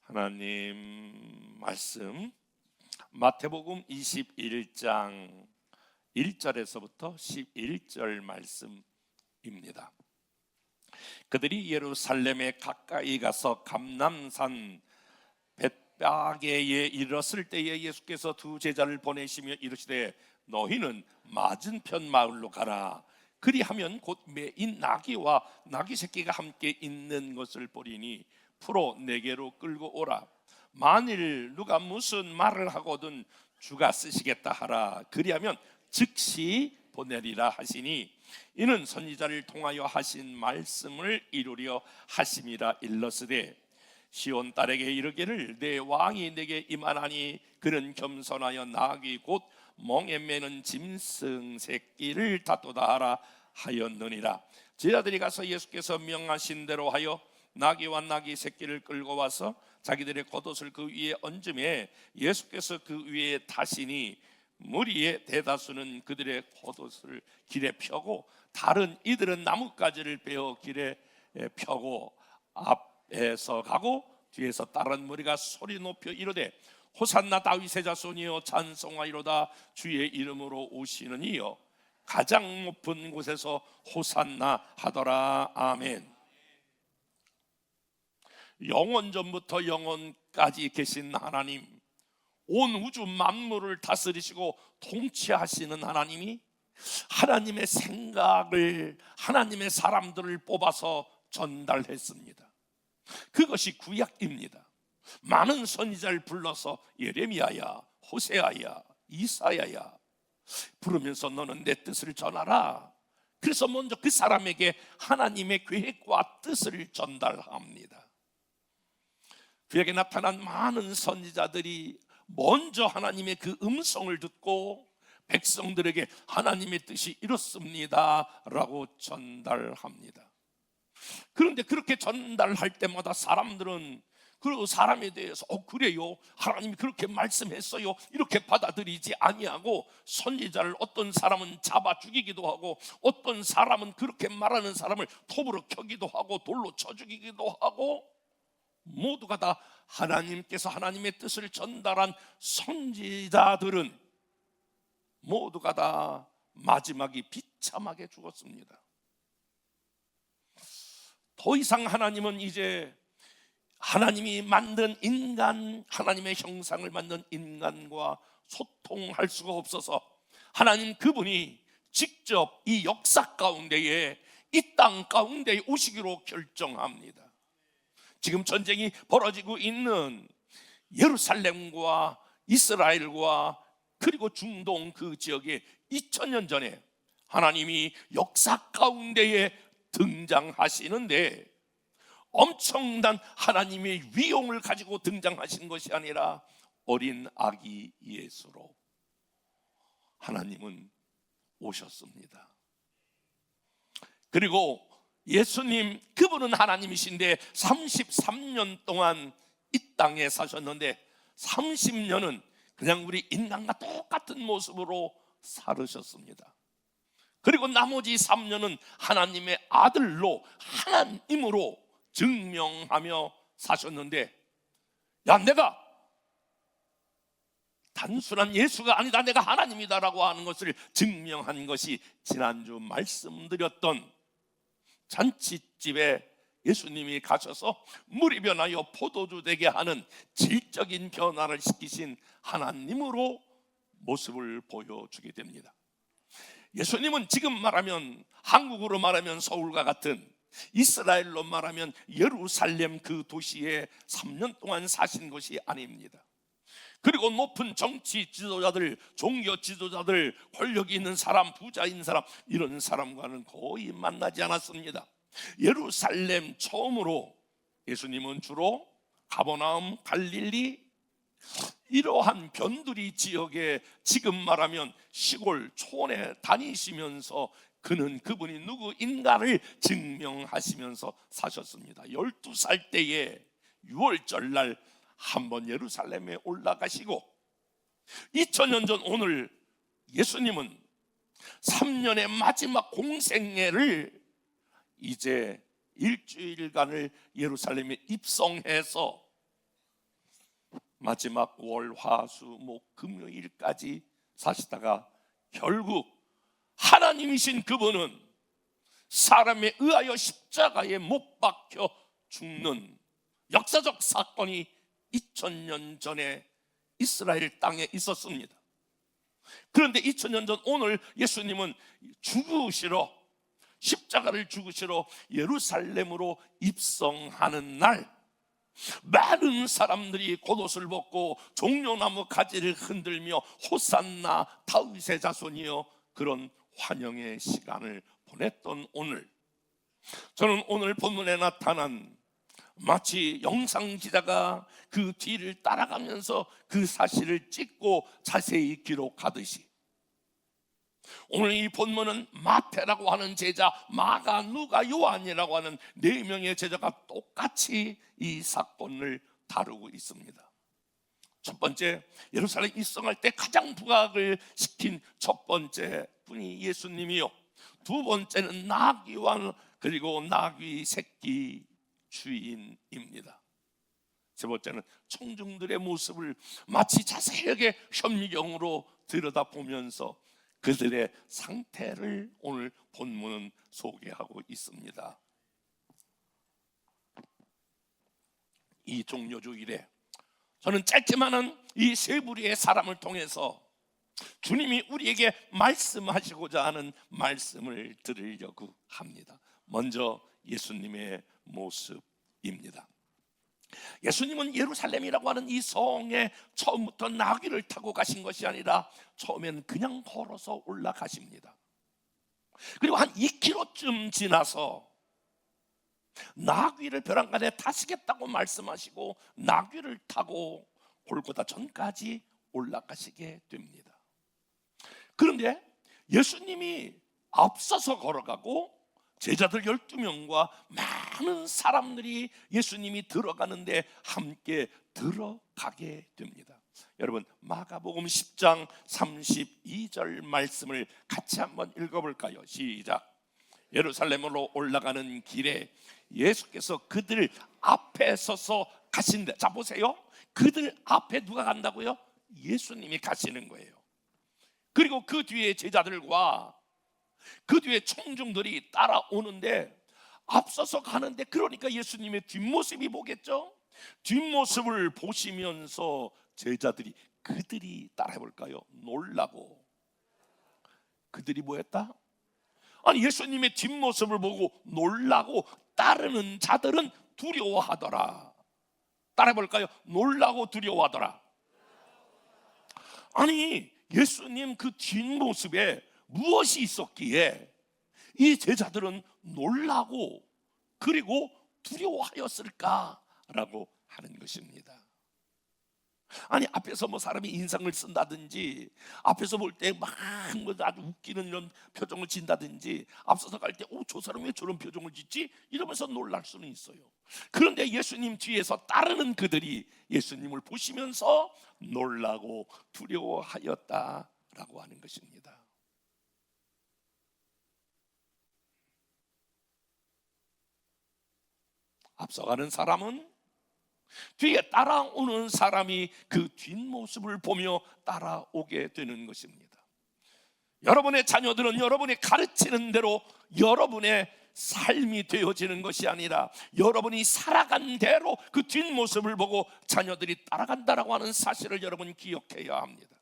하나님 말씀 마태복음 21장 1절에서부터 11절 말씀입니다. 그들이 예루살렘에 가까이 가서 감람산 벳바게에 이르렀을 때에 예수께서 두 제자를 보내시며 이르시되 너희는 맞은편 마을로 가라. 그리하면 곧 매인 나귀와 나귀 새끼가 함께 있는 것을 보리니 풀어 내게로 끌고 오라. 만일 누가 무슨 말을 하거든 주가 쓰시겠다 하라. 그리하면 즉시 보내리라 하시니 이는 선지자를 통하여 하신 말씀을 이루려 하심이라. 일러스되 시온 딸에게 이르기를 내 왕이 내게 임하나니 그는 겸손하여 나귀 곧 멍에 매는 짐승 새끼를 다투다 하라 하였느니라. 제자들이 가서 예수께서 명하신 대로 하여 나귀와 나귀 새끼를 끌고 와서 자기들의 겉옷을 그 위에 얹음에 예수께서 그 위에 타시니 무리의 대다수는 그들의 겉옷을 길에 펴고 다른 이들은 나뭇가지를 베어 길에 펴고 앞에서 가고 뒤에서 다른 무리가 소리 높여 이르되 호산나 다윗의 자손이여 찬송하이로다. 주의 이름으로 오시는 이여 가장 높은 곳에서 호산나 하더라. 아멘. 영원전부터 영원까지 계신 하나님, 온 우주 만물을 다스리시고 통치하시는 하나님이 하나님의 생각을, 하나님의 사람들을 뽑아서 전달했습니다. 그것이 구약입니다. 많은 선지자를 불러서 예레미야야, 호세아야, 이사야야 부르면서 너는 내 뜻을 전하라. 그래서 먼저 그 사람에게 하나님의 계획과 뜻을 전달합니다. 구약에 나타난 많은 선지자들이 먼저 하나님의 그 음성을 듣고 백성들에게 하나님의 뜻이 이렇습니다 라고 전달합니다. 그런데 그렇게 전달할 때마다 사람들은 그 사람에 대해서 그래요, 하나님이 그렇게 말씀했어요 이렇게 받아들이지 아니하고 선지자를 어떤 사람은 잡아 죽이기도 하고 어떤 사람은 그렇게 말하는 사람을 톱으로 켜기도 하고 돌로 쳐 죽이기도 하고, 모두가 다 하나님께서 하나님의 뜻을 전달한 선지자들은 모두가 다 마지막이 비참하게 죽었습니다. 더 이상 하나님은 이제 하나님이 만든 인간, 하나님의 형상을 만든 인간과 소통할 수가 없어서 하나님 그분이 직접 이 역사 가운데에, 이 땅 가운데에 오시기로 결정합니다. 지금 전쟁이 벌어지고 있는 예루살렘과 이스라엘과 그리고 중동 그 지역에 2000년 전에 하나님이 역사 가운데에 등장하시는데 엄청난 하나님의 위용을 가지고 등장하신 것이 아니라 어린 아기 예수로 하나님은 오셨습니다. 그리고 예수님, 그분은 하나님이신데 33년 동안 이 땅에 사셨는데 30년은 그냥 우리 인간과 똑같은 모습으로 살으셨습니다. 그리고 나머지 3년은 하나님의 아들로, 하나님으로 증명하며 사셨는데, 야, 내가 단순한 예수가 아니다, 내가 하나님이다라고 하는 것을 증명한 것이 지난주 말씀드렸던 잔치집에 예수님이 가셔서 물이 변하여 포도주 되게 하는 질적인 변화를 시키신 하나님으로 모습을 보여주게 됩니다. 예수님은 지금 말하면, 한국으로 말하면 서울과 같은, 이스라엘로 말하면 예루살렘 그 도시에 3년 동안 사신 것이 아닙니다. 그리고 높은 정치 지도자들, 종교 지도자들, 권력이 있는 사람, 부자인 사람, 이런 사람과는 거의 만나지 않았습니다. 예루살렘 처음으로 예수님은 주로 가버나움, 갈릴리 이러한 변두리 지역에, 지금 말하면 시골 촌에 다니시면서 그분이 누구인가를 증명하시면서 사셨습니다. 12살 때에 6월절 날 한번 예루살렘에 올라가시고 2000년 전 오늘 예수님은 3년의 마지막 공생애를 이제 일주일간을 예루살렘에 입성해서 마지막 월, 화, 수, 목, 금요일까지 사시다가 결국 하나님이신 그분은 사람에 의하여 십자가에 못 박혀 죽는 역사적 사건이 2000년 전에 이스라엘 땅에 있었습니다. 그런데 2000년 전 오늘 예수님은 죽으시러, 십자가를 죽으시러 예루살렘으로 입성하는 날, 많은 사람들이 겉옷을 벗고 종려나무 가지를 흔들며 호산나 다윗의 자손이여 그런 환영의 시간을 보냈던 오늘, 저는 오늘 본문에 나타난 마치 영상 기자가 그 뒤를 따라가면서 그 사실을 찍고 자세히 기록하듯이, 오늘 이 본문은 마태라고 하는 제자, 마가, 누가, 요한이라고 하는 4명의 제자가 똑같이 이 사건을 다루고 있습니다. 첫 번째, 예루살렘 입성할 때 가장 부각을 시킨 첫 번째 분이 예수님이요, 두 번째는 나귀와 그리고 나귀 새끼 주인입니다. 세 번째는 청중들의 모습을 마치 자세하게 현미경으로 들여다보면서 그들의 상태를 오늘 본문은 소개하고 있습니다. 이 종료주일에 저는 짧지만은 이 세 부류의 사람을 통해서 주님이 우리에게 말씀하시고자 하는 말씀을 들으려고 합니다. 먼저 예수님의 모습입니다. 예수님은 예루살렘이라고 하는 이 성에 처음부터 나귀를 타고 가신 것이 아니라 처음엔 그냥 걸어서 올라가십니다. 그리고 한 2km쯤 지나서 나귀를 벼랑간에 타시겠다고 말씀하시고 나귀를 타고 골고다 전까지 올라가시게 됩니다. 그런데 예수님이 앞서서 걸어가고 제자들 12명과 많은 사람들이 예수님이 들어가는데 함께 들어가게 됩니다. 여러분, 마가복음 10장 32절 말씀을 같이 한번 읽어볼까요? 시작. 예루살렘으로 올라가는 길에 예수께서 그들 앞에 서서 가신다. 자, 보세요. 그들 앞에 누가 간다고요? 예수님이 가시는 거예요. 그리고 그 뒤에 제자들과 그 뒤에 청중들이 따라오는데, 앞서서 가는데, 그러니까 예수님의 뒷모습이 보겠죠. 뒷모습을 보시면서 제자들이, 그들이 따라해볼까요? 놀라고. 그들이 뭐했다? 아니, 예수님의 뒷모습을 보고 놀라고 따르는 자들은 두려워하더라. 따라해볼까요? 놀라고 두려워하더라. 아니, 예수님 그 뒷모습에 무엇이 있었기에 이 제자들은 놀라고 그리고 두려워하였을까라고 하는 것입니다. 아니, 앞에서 뭐 사람이 인상을 쓴다든지, 앞에서 볼 때 막 뭐 아주 웃기는 이런 표정을 짓다든지, 앞서서 갈 때 저 사람이 왜 저런 표정을 짓지? 이러면서 놀랄 수는 있어요. 그런데 예수님 뒤에서 따르는 그들이 예수님을 보시면서 놀라고 두려워하였다라고 하는 것입니다. 앞서가는 사람은 뒤에 따라오는 사람이 그 뒷모습을 보며 따라오게 되는 것입니다. 여러분의 자녀들은 여러분이 가르치는 대로 여러분의 삶이 되어지는 것이 아니라 여러분이 살아간 대로 그 뒷모습을 보고 자녀들이 따라간다라고 하는 사실을 여러분 기억해야 합니다.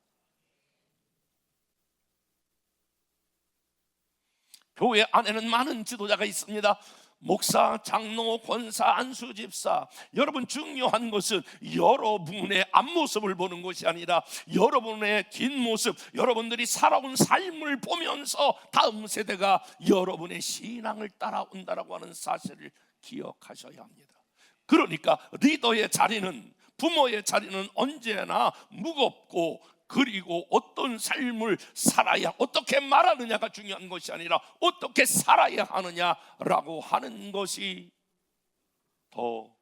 교회 안에는 많은 지도자가 있습니다. 목사, 장로, 권사, 안수집사. 여러분, 중요한 것은 여러분의 앞모습을 보는 것이 아니라 여러분의 뒷모습, 여러분들이 살아온 삶을 보면서 다음 세대가 여러분의 신앙을 따라온다라고 하는 사실을 기억하셔야 합니다. 그러니까 리더의 자리는, 부모의 자리는 언제나 무겁고, 그리고 어떤 삶을 살아야, 어떻게 말하느냐가 중요한 것이 아니라 어떻게 살아야 하느냐라고 하는 것이 더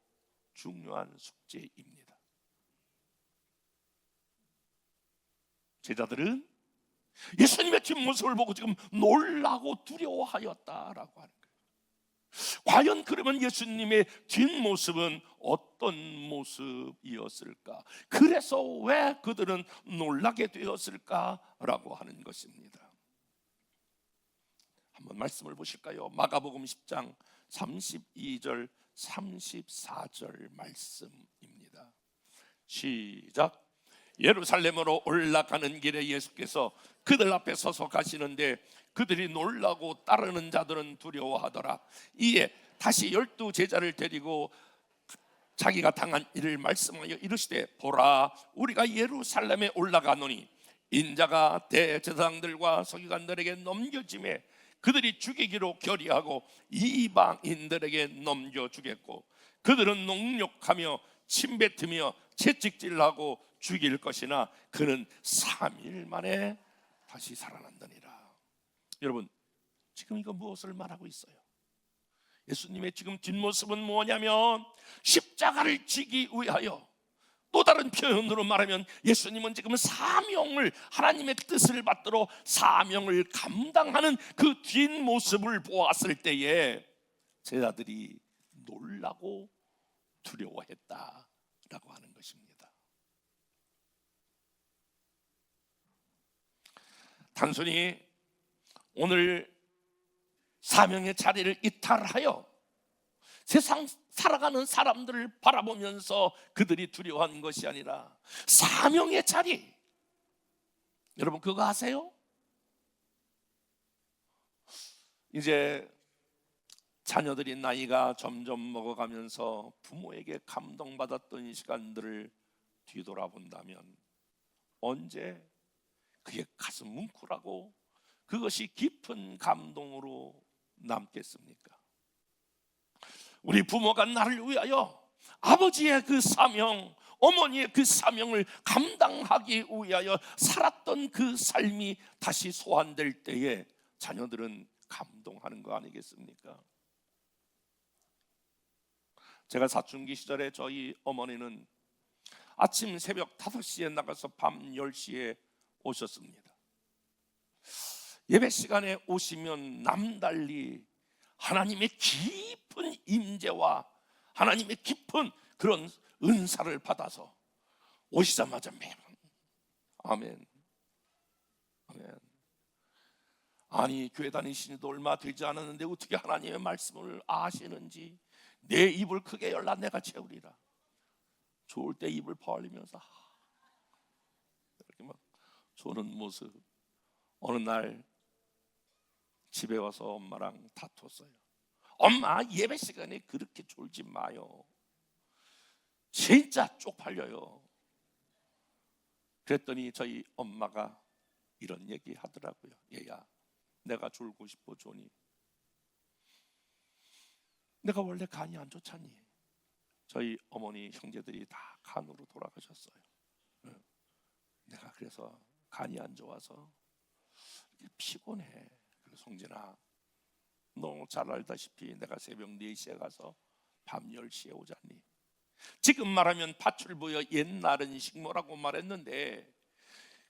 중요한 숙제입니다. 제자들은 예수님의 뒷모습을 보고 지금 놀라고 두려워하였다라고 하는 거예요. 과연 그러면 예수님의 뒷모습은 어떤 모습이었을까? 그래서 왜 그들은 놀라게 되었을까라고 하는 것입니다. 한번 말씀을 보실까요? 마가복음 10장 32절 34절 말씀입니다. 시작. 예루살렘으로 올라가는 길에 예수께서 그들 앞에 서서 가시는데 그들이 놀라고 따르는 자들은 두려워하더라. 이에 다시 12 제자를 데리고 자기가 당한 일을 말씀하여 이르시되, 보라, 우리가 예루살렘에 올라가노니 인자가 대제사장들과 서기관들에게 넘겨짐에 그들이 죽이기로 결의하고 이방인들에게 넘겨주겠고 그들은 농욕하며 침뱉으며 채찍질하고 죽일 것이나 그는 3일 만에 다시 살아난다니라. 여러분, 지금 이거 무엇을 말하고 있어요? 예수님의 지금 뒷모습은 뭐냐면 십자가를 지기 위하여, 또 다른 표현으로 말하면 예수님은 지금 사명을, 하나님의 뜻을 받들어 사명을 감당하는 그 뒷모습을 보았을 때에 제자들이 놀라고 두려워했다라고 하는 것입니다. 단순히 오늘 사명의 자리를 이탈하여 세상 살아가는 사람들을 바라보면서 그들이 두려워하는 것이 아니라 사명의 자리, 여러분 그거 아세요? 이제 자녀들이 나이가 점점 먹어가면서 부모에게 감동받았던 시간들을 뒤돌아본다면 언제 그게 가슴 뭉클하고 그것이 깊은 감동으로 남겠습니까? 우리 부모가 나를 위하여 아버지의 그 사명, 어머니의 그 사명을 감당하기 위하여 살았던 그 삶이 다시 소환될 때에 자녀들은 감동하는 거 아니겠습니까? 제가 사춘기 시절에 저희 어머니는 아침 새벽 5시에 나가서 밤 10시에 오셨습니다. 예배 시간에 오시면 남달리 하나님의 깊은 임재와 하나님의 깊은 그런 은사를 받아서 오시자마자 매번 아멘, 아멘. 아니 교회 다니신 지도 얼마 되지 않았는데 어떻게 하나님의 말씀을 아시는지, 내 입을 크게 열라 내가 채우리라. 좋을 때 입을 벌리면서 이렇게 막 조는 모습. 어느 날 집에 와서 엄마랑 다퉜어요. 엄마, 예배 시간에 그렇게 졸지 마요. 진짜 쪽팔려요. 그랬더니 저희 엄마가 이런 얘기 하더라고요. 얘야, 내가 졸고 싶어 조니? 내가 원래 간이 안 좋잖니. 저희 어머니 형제들이 다 간으로 돌아가셨어요. 내가 그래서 간이 안 좋아서 피곤해. 성진아, 너 잘 알다시피 내가 새벽 4시에 가서 밤 10시에 오잖니. 지금 말하면 파출부여 옛날은 식모라고 말했는데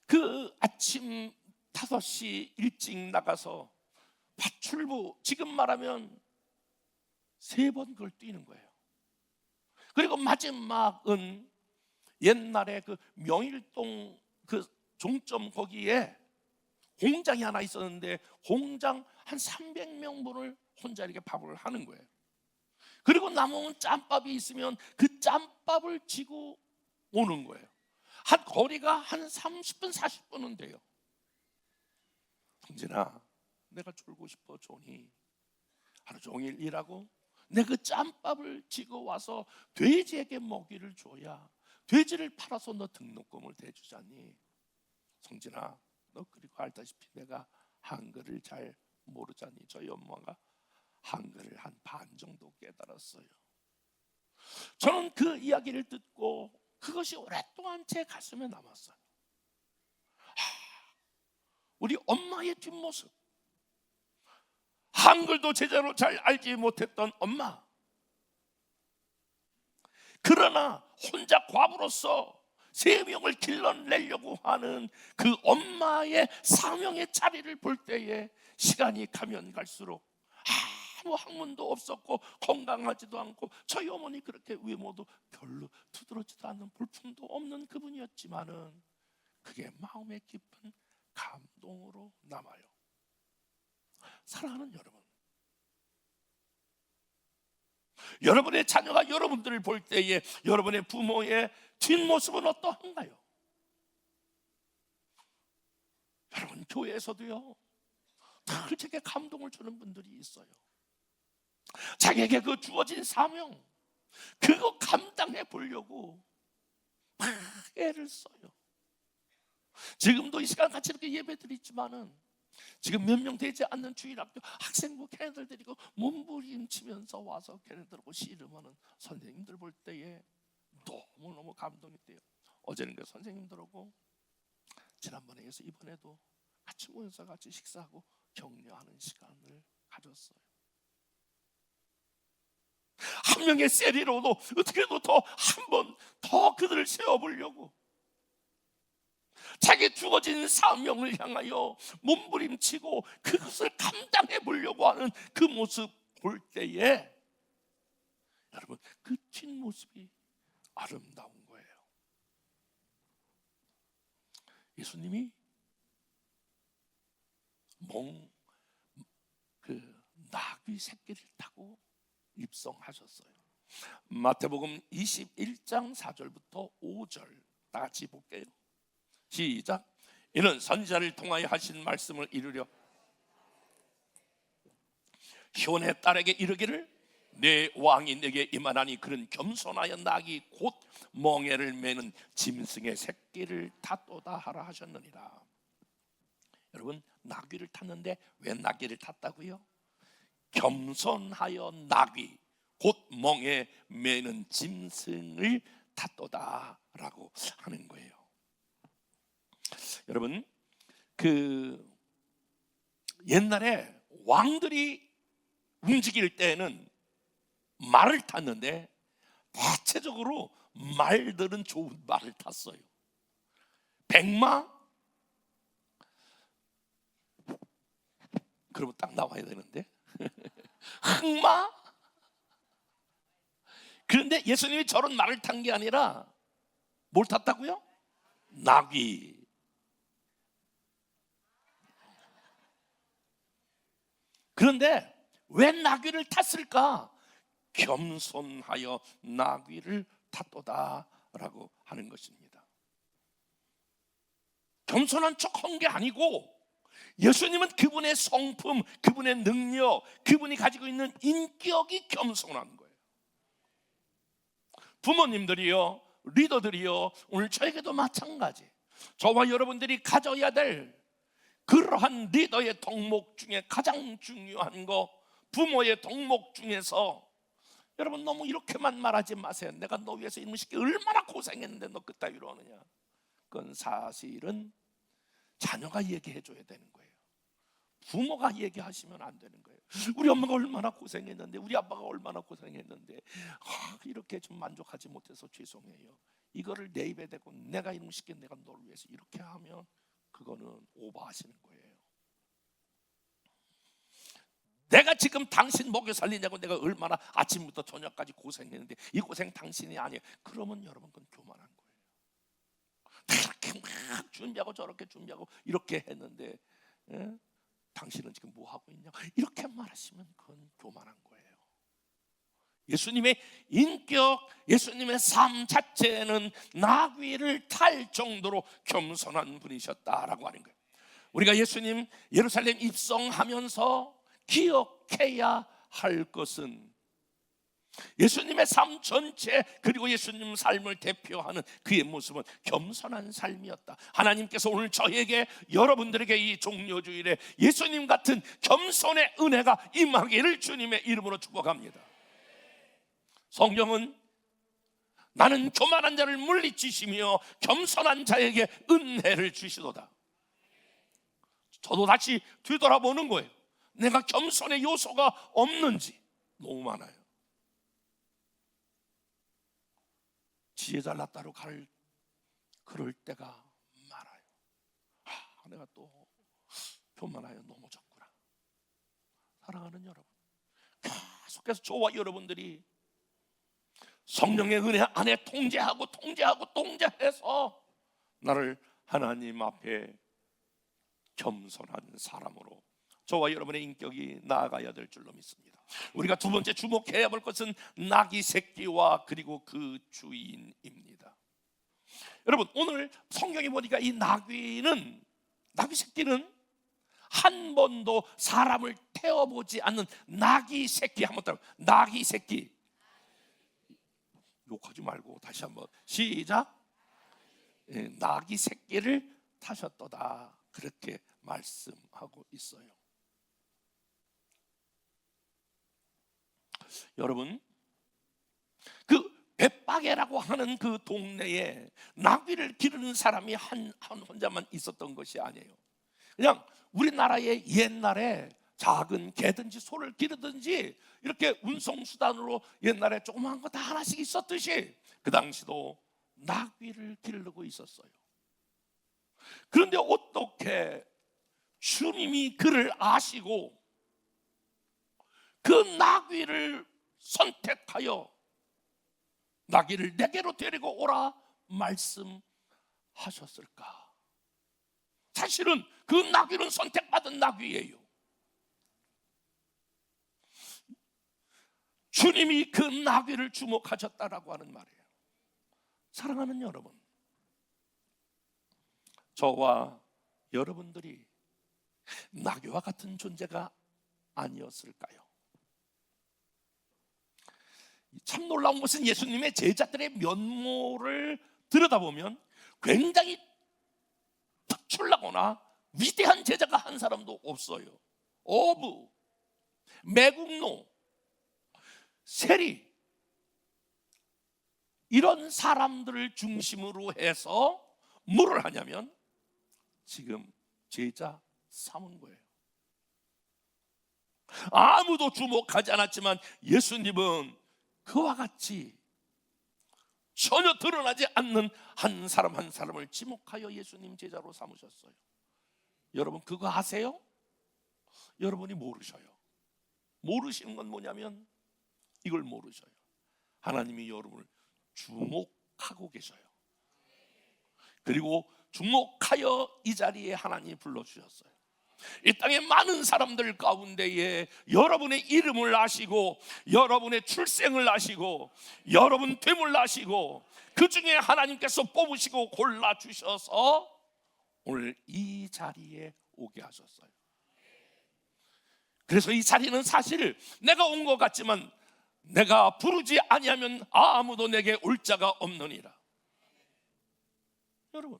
그 아침 5시 일찍 나가서 파출부, 지금 말하면 3번 그걸 뛰는 거예요. 그리고 마지막은 옛날에 그 명일동 그 종점 거기에 공장이 하나 있었는데 공장 한 300명분을 혼자 이렇게 밥을 하는 거예요. 그리고 남은 짬밥이 있으면 그 짬밥을 지고 오는 거예요. 한 거리가 한 30분 40분은 돼요. 성진아, 내가 졸고 싶어 조니? 하루 종일 일하고 내 그 짬밥을 지고 와서 돼지에게 먹이를 줘야 돼지를 팔아서 너 등록금을 대주잖니. 성진아, 너 그리고 알다시피 내가 한글을 잘 모르잖니. 저희 엄마가 한글을 한 반 정도 깨달았어요. 저는 그 이야기를 듣고 그것이 오랫동안 제 가슴에 남았어요. 우리 엄마의 뒷모습, 한글도 제대로 잘 알지 못했던 엄마, 그러나 혼자 과부로서 3명을 길러내려고 하는 그 엄마의 사명의 자리를 볼 때에 시간이 가면 갈수록 아무 학문도 없었고 건강하지도 않고 저희 어머니 그렇게 외모도 별로 두드러지도 않는 볼품도 없는 그분이었지만은 그게 마음에 깊은 감동으로 남아요. 사랑하는 여러분, 여러분의 자녀가 여러분들을 볼 때에 여러분의 부모의 뒷모습은 어떠한가요? 여러분, 교회에서도요 늘 제게 감동을 주는 분들이 있어요. 자기에게 그 주어진 사명, 그거 감당해 보려고 막 애를 써요. 지금도 이 시간 같이 이렇게 예배 드리지만은 지금 몇 명 되지 않는 주일학교 학생부 걔네들 데리고 몸부림치면서 와서 걔네들하고 씨름하는 선생님들 볼 때에 너무너무 감동이 돼요. 어제는 그 선생님들하고 지난번에 해서 이번에도 같이 모여서 같이 식사하고 격려하는 시간을 가졌어요. 한 명의 세리로도 어떻게든 더 한 번 더 그들을 세워보려고 자기 주어진 사명을 향하여 몸부림치고 그것을 감당해 보려고 하는 그 모습 볼 때에 여러분, 그 뒷모습이 아름다운 거예요. 예수님이 나귀 새끼를 타고 입성하셨어요. 마태복음 21장 4절부터 5절 다 같이 볼게요. 시작. 이는 선지자를 통하여 하신 말씀을 이루려 현의 딸에게 이르기를 내 왕이 내게 임하나니 그는 겸손하여 나귀 곧 멍에를 매는 짐승의 새끼를 탔도다 하라 하셨느니라. 여러분, 나귀를 탔는데 왜 나귀를 탔다고요? 겸손하여 나귀 곧 멍에 매는 짐승을 탔도다라고 하는 거예요. 여러분, 그 옛날에 왕들이 움직일 때는 말을 탔는데 대체적으로 말들은 좋은 말을 탔어요. 백마? 그러면 딱 나와야 되는데 흑마? 그런데 예수님이 저런 말을 탄 게 아니라 뭘 탔다고요? 나귀. 그런데 왜 나귀를 탔을까? 겸손하여 나귀를 탔도다라고 하는 것입니다. 겸손한 척한 게 아니고 예수님은 그분의 성품, 그분의 능력, 그분이 가지고 있는 인격이 겸손한 거예요. 부모님들이요, 리더들이요, 오늘 저에게도 마찬가지. 저와 여러분들이 가져야 될 그러한 리더의 덕목 중에 가장 중요한 거, 부모의 덕목 중에서 여러분 너무 이렇게만 말하지 마세요. 내가 너 위해서 이놈 새끼 얼마나 고생했는데 너 그따위로 하느냐. 그건 사실은 자녀가 얘기해 줘야 되는 거예요. 부모가 얘기하시면 안 되는 거예요. 우리 엄마가 얼마나 고생했는데, 우리 아빠가 얼마나 고생했는데 이렇게 좀 만족하지 못해서 죄송해요. 이거를 내 입에 대고 내가 이놈 새끼 내가 너를 위해서 이렇게 하면 그거는 오버하시는 거예요. 내가 지금 당신 먹여 살리냐고 내가 얼마나 아침부터 저녁까지 고생했는데 이 고생 당신이 아니에요. 그러면 여러분 그건 교만한 거예요. 이렇게 막 준비하고 저렇게 준비하고 이렇게 했는데 당신은 지금 뭐 하고 있냐? 이렇게 말하시면 그건 교만한 거예요. 예수님의 인격, 예수님의 삶 자체는 나귀를 탈 정도로 겸손한 분이셨다라고 하는 거예요. 우리가 예수님 예루살렘 입성하면서 기억해야 할 것은 예수님의 삶 전체, 그리고 예수님 삶을 대표하는 그의 모습은 겸손한 삶이었다. 하나님께서 오늘 저에게, 여러분들에게 이 종료주일에 예수님 같은 겸손의 은혜가 임하기를 주님의 이름으로 축복합니다. 성경은 나는 교만한 자를 물리치시며 겸손한 자에게 은혜를 주시도다. 저도 다시 뒤돌아보는 거예요. 내가 겸손의 요소가 없는지. 너무 많아요. 지혜 잘났다로 그럴 때가 많아요. 내가 또 교만하여 넘어졌구나. 사랑하는 여러분, 계속해서 저와 여러분들이 성령의 은혜 안에 통제해서 나를 하나님 앞에 겸손한 사람으로 저와 여러분의 인격이 나아가야 될 줄로 믿습니다. 우리가 두 번째 주목해야 볼 것은 나귀 새끼와 그리고 그 주인입니다. 여러분, 오늘 성경에 보니까 이 나귀 새끼는 한 번도 사람을 태워보지 않는 나귀 새끼. 한번 따라, 나귀 새끼. 욕하지 말고 다시 한번 시작. 나귀 새끼를 타셨도다, 그렇게 말씀하고 있어요. 여러분, 그 벳바게라고 하는 그 동네에 나귀를 기르는 사람이 한 혼자만 있었던 것이 아니에요. 그냥 우리나라에 옛날에 작은 개든지 소를 기르든지 이렇게 운송수단으로 옛날에 조그마한 거 다 하나씩 있었듯이 그 당시도 나귀를 기르고 있었어요. 그런데 어떻게 주님이 그를 아시고 그 나귀를 선택하여 나귀를 내게로 데리고 오라 말씀하셨을까? 사실은 그 나귀는 선택받은 나귀예요. 주님이 그 나귀를 주목하셨다라고 하는 말이에요. 사랑하는 여러분, 저와 여러분들이 나귀와 같은 존재가 아니었을까요? 참 놀라운 것은 예수님의 제자들의 면모를 들여다보면 굉장히 특출나거나 위대한 제자가 한 사람도 없어요. 어부, 매국노, 세리, 이런 사람들을 중심으로 해서 뭐를 하냐면 지금 제자 삼은 거예요. 아무도 주목하지 않았지만 예수님은 그와 같이 전혀 드러나지 않는 한 사람 한 사람을 지목하여 예수님 제자로 삼으셨어요. 여러분, 그거 아세요? 여러분이 모르셔요. 모르시는 건 뭐냐면 이걸 모르셔요. 하나님이 여러분을 주목하고 계셔요. 그리고 주목하여 이 자리에 하나님이 불러주셨어요. 이 땅의 많은 사람들 가운데에 여러분의 이름을 아시고 여러분의 출생을 아시고 여러분 됨을 아시고 그 중에 하나님께서 뽑으시고 골라주셔서 오늘 이 자리에 오게 하셨어요. 그래서 이 자리는 사실 내가 온 것 같지만 내가 부르지 아니하면 아무도 내게 올 자가 없느니라. 여러분,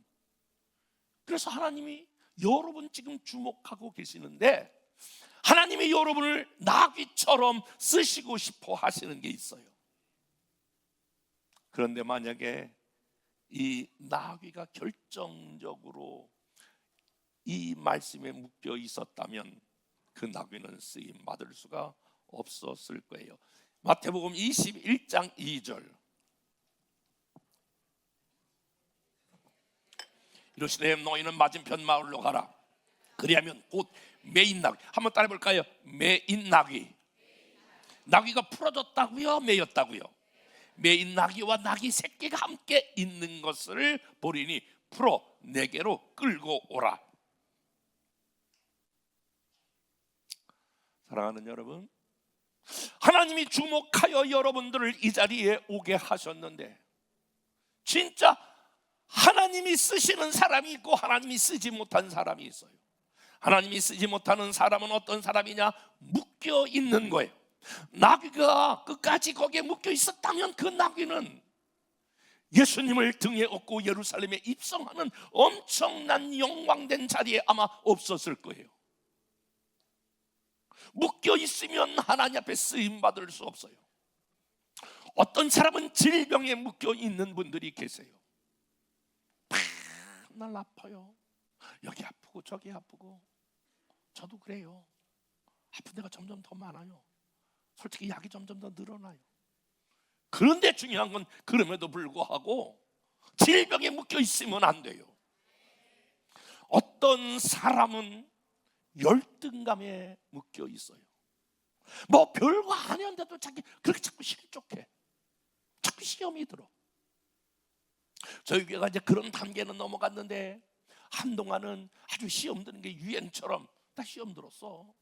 그래서 하나님이 여러분 지금 주목하고 계시는데 하나님이 여러분을 나귀처럼 쓰시고 싶어 하시는 게 있어요. 그런데 만약에 이 나귀가 결정적으로 이 말씀에 묶여 있었다면 그 나귀는 쓰임 받을 수가 없었을 거예요. 마태복음 21장 2절 이르시되 너희는 맞은편 마을로 가라. 그리하면 곧 매인 나귀, 한번 따라해 볼까요? 매인 나귀. 나귀가 풀어졌다고요? 매였다고요? 매인 나귀와 나귀 새끼가 함께 있는 것을 보리니 풀어 내게로 끌고 오라. 사랑하는 여러분, 하나님이 주목하여 여러분들을 이 자리에 오게 하셨는데 진짜 하나님이 쓰시는 사람이 있고 하나님이 쓰지 못한 사람이 있어요. 하나님이 쓰지 못하는 사람은 어떤 사람이냐? 묶여 있는 거예요. 나귀가 끝까지 거기에 묶여 있었다면 그 나귀는 예수님을 등에 업고 예루살렘에 입성하는 엄청난 영광된 자리에 아마 없었을 거예요. 묶여 있으면 하나님 앞에 쓰임 받을 수 없어요. 어떤 사람은 질병에 묶여 있는 분들이 계세요. 날 아파요. 여기 아프고 저기 아프고. 저도 그래요. 아픈 데가 점점 더 많아요. 솔직히 약이 점점 더 늘어나요. 그런데 중요한 건 그럼에도 불구하고 질병에 묶여 있으면 안 돼요. 어떤 사람은 열등감에 묶여 있어요. 뭐 별거 아니었는데도 그렇게 자꾸 실족해. 자꾸 시험이 들어. 저희 교회가 이제 그런 단계는 넘어갔는데 한동안은 아주 시험 드는 게 유행처럼 다 시험 들었어.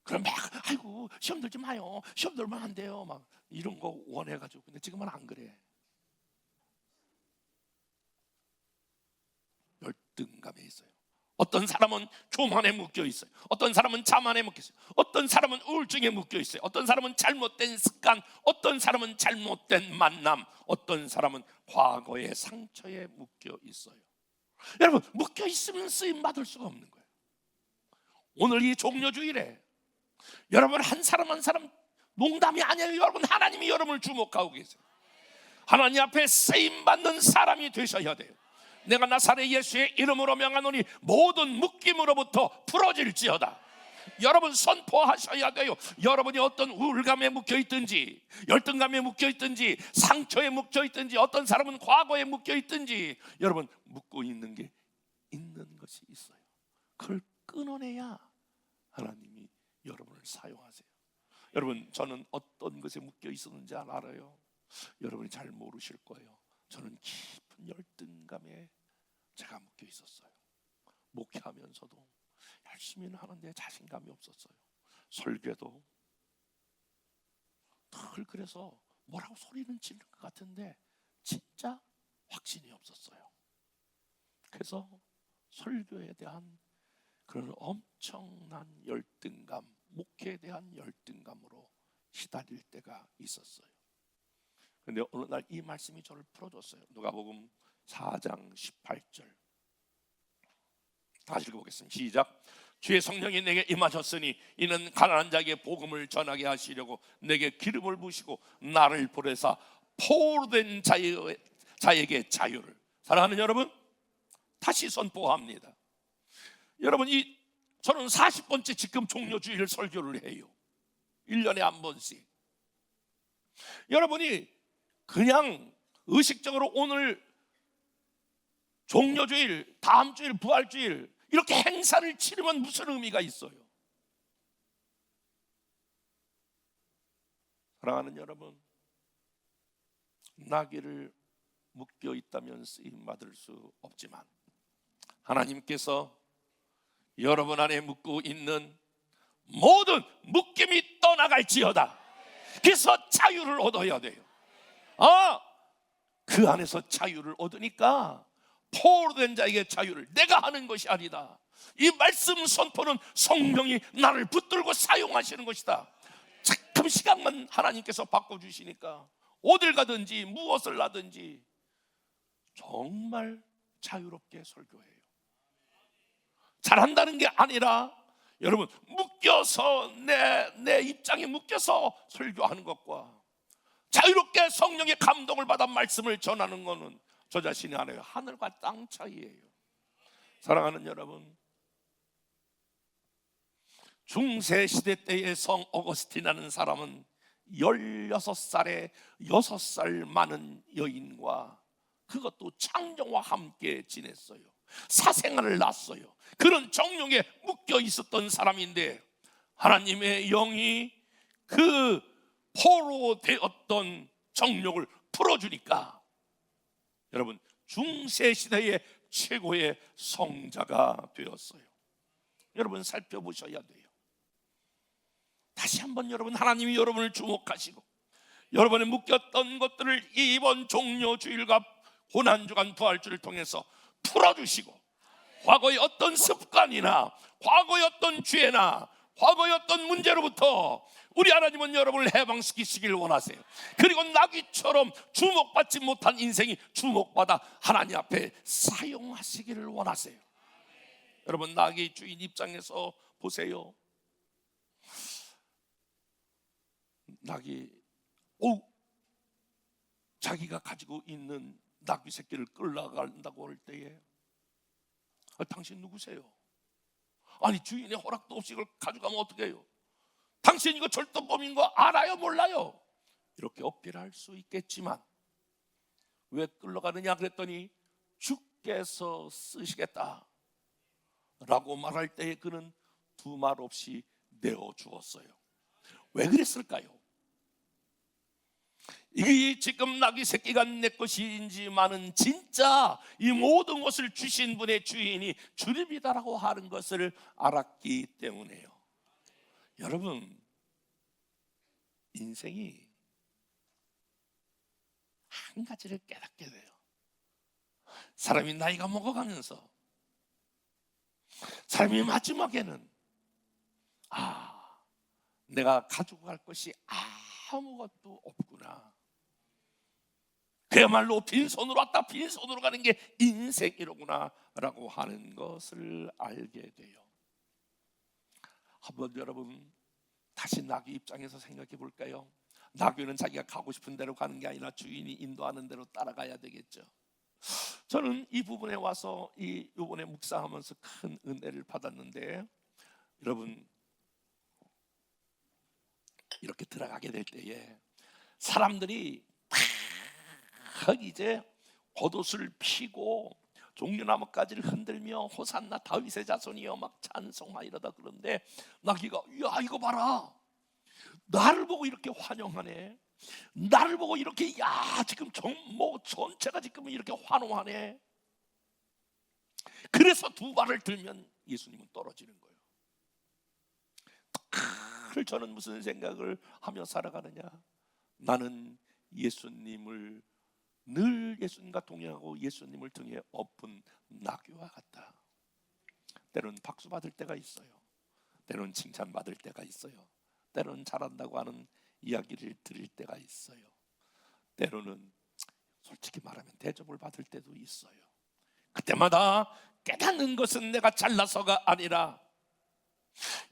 그럼 막 아이고 시험 들지 마요. 시험 들면 안 돼요. 막 이런 거 원해가지고. 근데 지금은 안 그래. 열등감에 있어요. 어떤 사람은 교만에 묶여 있어요. 어떤 사람은 자만에 묶여 있어요. 어떤 사람은 우울증에 묶여 있어요. 어떤 사람은 잘못된 습관, 어떤 사람은 잘못된 만남, 어떤 사람은 과거의 상처에 묶여 있어요. 여러분, 묶여 있으면 쓰임 받을 수가 없는 거예요. 오늘 이 종료주일에 여러분 한 사람 한 사람 농담이 아니에요. 여러분, 하나님이 여러분을 주목하고 계세요. 하나님 앞에 쓰임 받는 사람이 되셔야 돼요. 내가 나사렛 예수의 이름으로 명하노니 모든 묶임으로부터 풀어질지어다. 여러분 선포하셔야 돼요. 여러분이 어떤 우울감에 묶여 있든지, 열등감에 묶여 있든지, 상처에 묶여 있든지, 어떤 사람은 과거에 묶여 있든지, 여러분 묶고 있는 게 있는 것이 있어요. 그걸 끊어내야 하나님이 여러분을 사용하세요. 여러분, 저는 어떤 것에 묶여 있었는지 알아요? 여러분이 잘 모르실 거예요. 저는 깊은 열등감에 제가 묶여 있었어요. 목회하면서도 열심히는 하는데 자신감이 없었어요. 설교도 늘 그래서 뭐라고 소리는 지를 것 같은데 진짜 확신이 없었어요. 그래서 설교에 대한 그런 엄청난 열등감, 목회에 대한 열등감으로 시달릴 때가 있었어요. 그런데 어느 날 이 말씀이 저를 풀어줬어요. 누가복음 4장 18절 다시 읽어보겠습니다. 시작. 주의 성령이 내게 임하셨으니 이는 가난한 자에게 복음을 전하게 하시려고 내게 기름을 부으시고 나를 보내사 포로된 자에게 자유를. 사랑하는 여러분, 다시 선포합니다. 여러분, 저는 40번째 지금 종료주일 설교를 해요. 1년에 한 번씩. 여러분이 그냥 의식적으로 오늘 종료주일, 다음 주일, 부활주일 이렇게 행사를 치르면 무슨 의미가 있어요? 사랑하는 여러분, 나귀를 묶여 있다면 쓰임 받을 수 없지만 하나님께서 여러분 안에 묶고 있는 모든 묶임이 떠나갈지어다. 그래서 자유를 얻어야 돼요. 그 안에서 자유를 얻으니까 포로된 자에게 자유를, 내가 하는 것이 아니다. 이 말씀 선포는 성령이 나를 붙들고 사용하시는 것이다. 잠깐 시간만 하나님께서 바꿔주시니까 어딜 가든지 무엇을 하든지 정말 자유롭게 설교해요. 잘한다는 게 아니라 여러분 묶여서 내 입장에 묶여서 설교하는 것과 자유롭게 성령의 감동을 받아 말씀을 전하는 것은 저 자신이 알아요. 하늘과 땅 차이예요. 사랑하는 여러분, 중세시대 때의 성 어거스틴이라는 사람은 16살에 6살 많은 여인과 그것도 창녀와 함께 지냈어요. 사생활을 낳았어요. 그런 정욕에 묶여 있었던 사람인데 하나님의 영이 그 포로 되었던 정욕을 풀어주니까 여러분 중세시대의 최고의 성자가 되었어요. 여러분 살펴보셔야 돼요. 다시 한번 여러분, 하나님이 여러분을 주목하시고 여러분의 묶였던 것들을 이번 종료주일과 고난주간 부활주를 통해서 풀어주시고 과거의 어떤 습관이나 과거의 어떤 죄나 과거의 어떤 문제로부터 우리 하나님은 여러분을 해방시키시길 원하세요. 그리고 나귀처럼 주목받지 못한 인생이 주목받아 하나님 앞에 사용하시기를 원하세요. 여러분 나귀 주인 입장에서 보세요. 나귀 자기가 가지고 있는 나귀 새끼를 끌어간다고 할 때에 당신 누구세요? 아니 주인의 허락도 없이 이걸 가져가면 어떻게 해요? 당신 이거 절도범인 거 알아요? 몰라요? 이렇게 어필을 할 수 있겠지만 왜 끌러가느냐 그랬더니 주께서 쓰시겠다 라고 말할 때에 그는 두 말 없이 내어 주었어요. 왜 그랬을까요? 이게 지금 나귀 새끼가 내 것인지만은 진짜 이 모든 것을 주신 분의 주인이 주님이다라고 하는 것을 알았기 때문에요. 여러분, 인생이 한 가지를 깨닫게 돼요. 사람이 나이가 먹어가면서 사람이 마지막에는 내가 가지고 갈 것이 아무것도 없구나. 그야말로 빈손으로 왔다 빈손으로 가는 게 인생이로구나 라고 하는 것을 알게 돼요. 한번 여러분 다시 나귀 입장에서 생각해 볼까요? 나귀는 자기가 가고 싶은 대로 가는 게 아니라 주인이 인도하는 대로 따라가야 되겠죠. 저는 이 부분에 와서 이번에 묵상하면서 큰 은혜를 받았는데, 여러분 이렇게 들어가게 될 때에 사람들이 막 이제 겉옷을 피고 종려나무가지를 흔들며 호산나 다윗의 자손이여 막 찬송하 이러다 그러는데, 나귀가 야 이거 봐라, 나를 보고 이렇게 환영하네, 나를 보고 이렇게 야 지금 전체가 지금 이렇게 환호하네. 그래서 두 발을 들면 예수님은 떨어지는 거예요. 그걸 저는 무슨 생각을 하며 살아가느냐, 나는 예수님을 늘 예수님과 동행하고 예수님을 등에 업은 나귀와 같다. 때로는 박수 받을 때가 있어요. 때로는 칭찬 받을 때가 있어요. 때로는 잘한다고 하는 이야기를 들을 때가 있어요. 때로는 솔직히 말하면 대접을 받을 때도 있어요. 그때마다 깨닫는 것은 내가 잘나서가 아니라,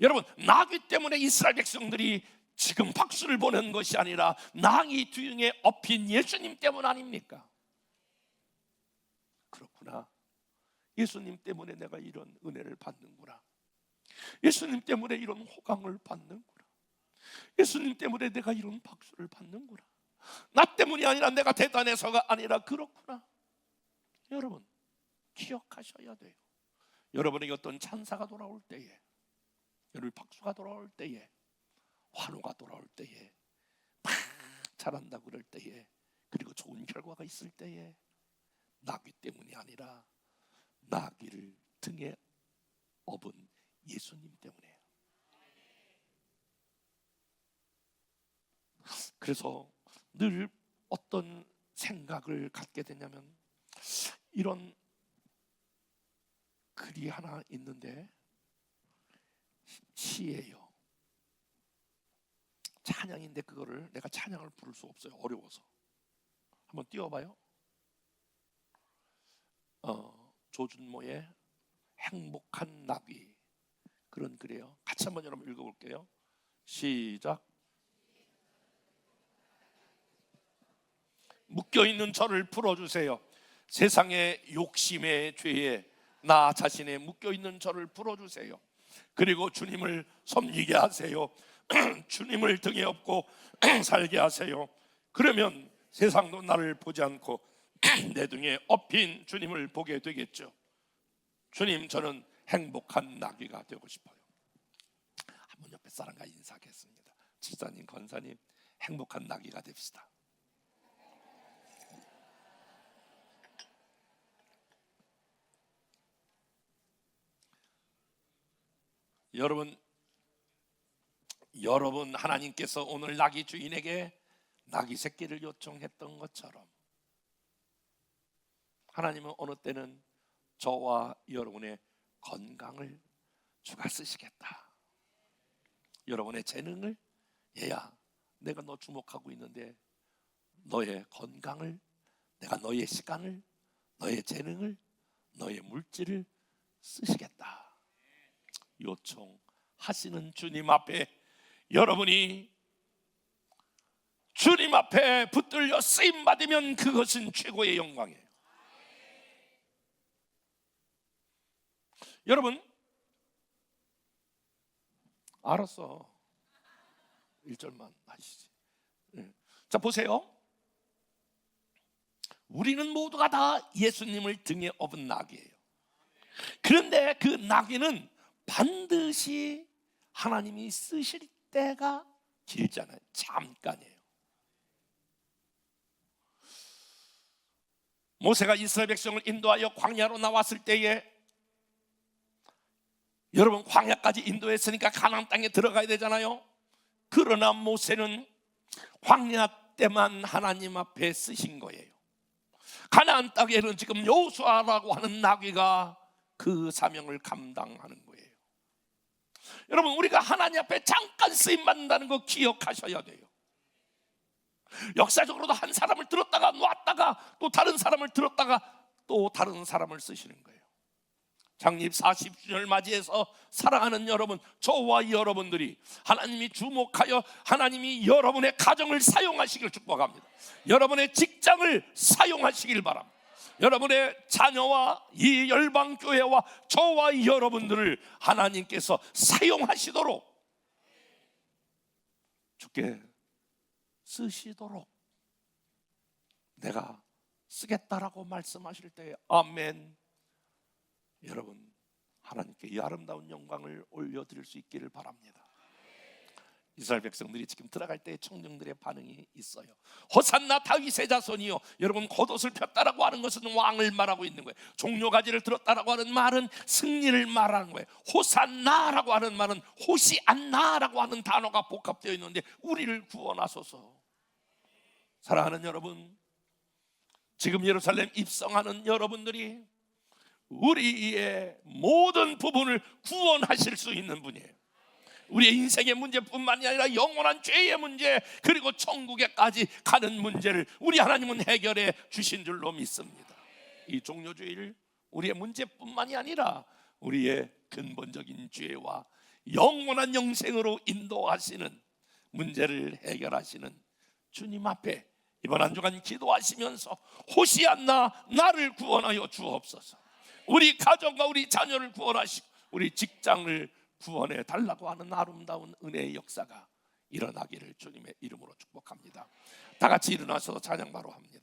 여러분 나귀 때문에 이스라엘 백성들이 지금 박수를 보는 것이 아니라 나귀 뒤에 업힌 예수님 때문 아닙니까? 그렇구나, 예수님 때문에 내가 이런 은혜를 받는구나, 예수님 때문에 이런 호강을 받는구나, 예수님 때문에 내가 이런 박수를 받는구나, 나 때문이 아니라 내가 대단해서가 아니라 그렇구나. 여러분 기억하셔야 돼요. 여러분에게 어떤 찬사가 돌아올 때에, 여러분 박수가 돌아올 때에, 환호가 돌아올 때에, 막 잘한다 그럴 때에, 그리고 좋은 결과가 있을 때에, 나귀 때문이 아니라 나귀를 등에 업은 예수님 때문이에요. 그래서 늘 어떤 생각을 갖게 되냐면, 이런 글이 하나 있는데 시예요. 찬양인데 그거를 내가 찬양을 부를 수 없어요. 어려워서. 한번 띄워봐요. 조준모의 행복한 나귀, 그런 글이에요. 같이 한번 여러분 읽어볼게요. 시작. 묶여있는 저를 풀어주세요. 세상의 욕심의 죄에 나 자신의 묶여있는 저를 풀어주세요. 그리고 주님을 섬기게 하세요. 주님을 등에 업고 살게 하세요. 그러면 세상도 나를 보지 않고 내 등에 업힌 주님을 보게 되겠죠. 주님, 저는 행복한 나귀가 되고 싶어요. 한번 옆에 사람과 인사하겠습니다. 집사님, 권사님, 행복한 나귀가 됩시다. 여러분 하나님께서 오늘 나귀 주인에게 나귀 새끼를 요청했던 것처럼, 하나님은 어느 때는 저와 여러분의 건강을 주가 쓰시겠다. 여러분의 재능을, 얘야 내가 너 주목하고 있는데 너의 건강을, 내가 너의 시간을, 너의 재능을, 너의 물질을 쓰시겠다 요청하시는 주님 앞에, 여러분이 주님 앞에 붙들려 쓰임 받으면 그것은 최고의 영광이에요. 여러분 알았어, 1절만 하시지. 자 보세요. 우리는 모두가 다 예수님을 등에 업은 나귀예요. 그런데 그 나귀는 반드시 하나님이 쓰실 때가 길잖아요. 잠깐이에요. 모세가 이스라엘 백성을 인도하여 광야로 나왔을 때에, 여러분 광야까지 인도했으니까 가나안 땅에 들어가야 되잖아요. 그러나 모세는 광야 때만 하나님 앞에 쓰신 거예요. 가나안 땅에는 지금 여호수아라고 하는 나귀가 그 사명을 감당하는 거예요. 여러분, 우리가 하나님 앞에 잠깐 쓰임 받는다는 거 기억하셔야 돼요. 역사적으로도 한 사람을 들었다가 놨다가 또 다른 사람을 들었다가 또 다른 사람을 쓰시는 거예요. 창립 40주년을 맞이해서 사랑하는 여러분, 저와 여러분들이 하나님이 주목하여 하나님이 여러분의 가정을 사용하시길 축복합니다. 여러분의 직장을 사용하시길 바랍니다. 여러분의 자녀와 이 열방교회와 저와 여러분들을 하나님께서 사용하시도록, 주께 쓰시도록 내가 쓰겠다라고 말씀하실 때 아멘. 여러분, 하나님께 이 아름다운 영광을 올려드릴 수 있기를 바랍니다. 이스라엘 백성들이 지금 들어갈 때 청중들의 반응이 있어요. 호산나 다윗의 자손이요. 여러분, 겉옷을 폈다라고 하는 것은 왕을 말하고 있는 거예요. 종려가지를 들었다라고 하는 말은 승리를 말하는 거예요. 호산나라고 하는 말은 호시안나라고 하는 단어가 복합되어 있는데, 우리를 구원하소서. 사랑하는 여러분, 지금 예루살렘 입성하는 여러분들이 우리의 모든 부분을 구원하실 수 있는 분이에요. 우리의 인생의 문제뿐만이 아니라 영원한 죄의 문제, 그리고 천국에까지 가는 문제를 우리 하나님은 해결해 주신 줄로 믿습니다. 이 종료주일, 우리의 문제뿐만이 아니라 우리의 근본적인 죄와 영원한 영생으로 인도하시는, 문제를 해결하시는 주님 앞에 이번 한 주간 기도하시면서 호시안나 나를 구원하여 주옵소서, 우리 가정과 우리 자녀를 구원하시고 우리 직장을 구원해 달라고 하는 아름다운 은혜의 역사가 일어나기를 주님의 이름으로 축복합니다. 다 같이 일어나서 찬양 바로 합니다.